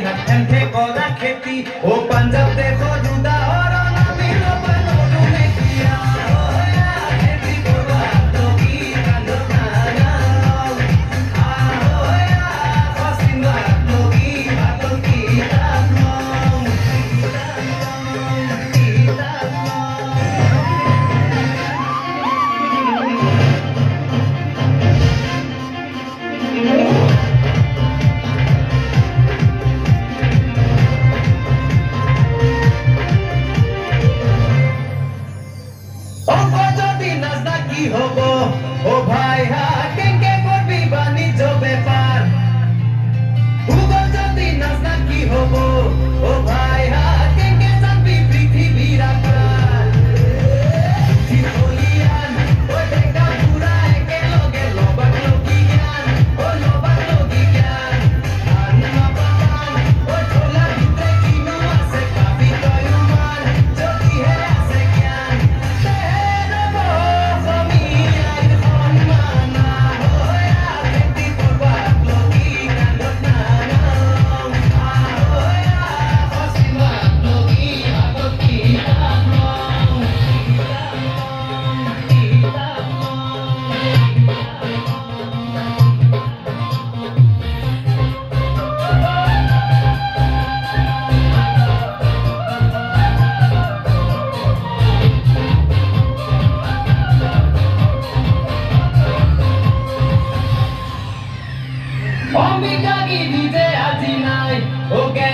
এনকে কৰা খেতি ও পাঞ্জাব দেশৰ উদাহৰণ আমি ল'ব নোৱাৰো নেকিয়া খেতি কৰবা লগি কান্দত নানাম কচিন্দা লগি ভাতত কিতাপ লম কি হব ও ভাই হা কেঙ্কে করবি বাণিজ্য ব্যাপার ভূগোল যদি নাজনা কি হব ও ভাই হা কেঙ্কে জানবি পৃথিবীর আকার জীবলিয়ান ও দেখা পুরা একেলগে লবাক লগি জ্ঞান ও লবাক লগি জ্ঞান আন্না বাবান ও ঝোলা ভিতরে কিনো আছে কাবি তয়ুমান যদিহে আছে জ্ঞান অমিতাগি দিতে আজি নাই ওকে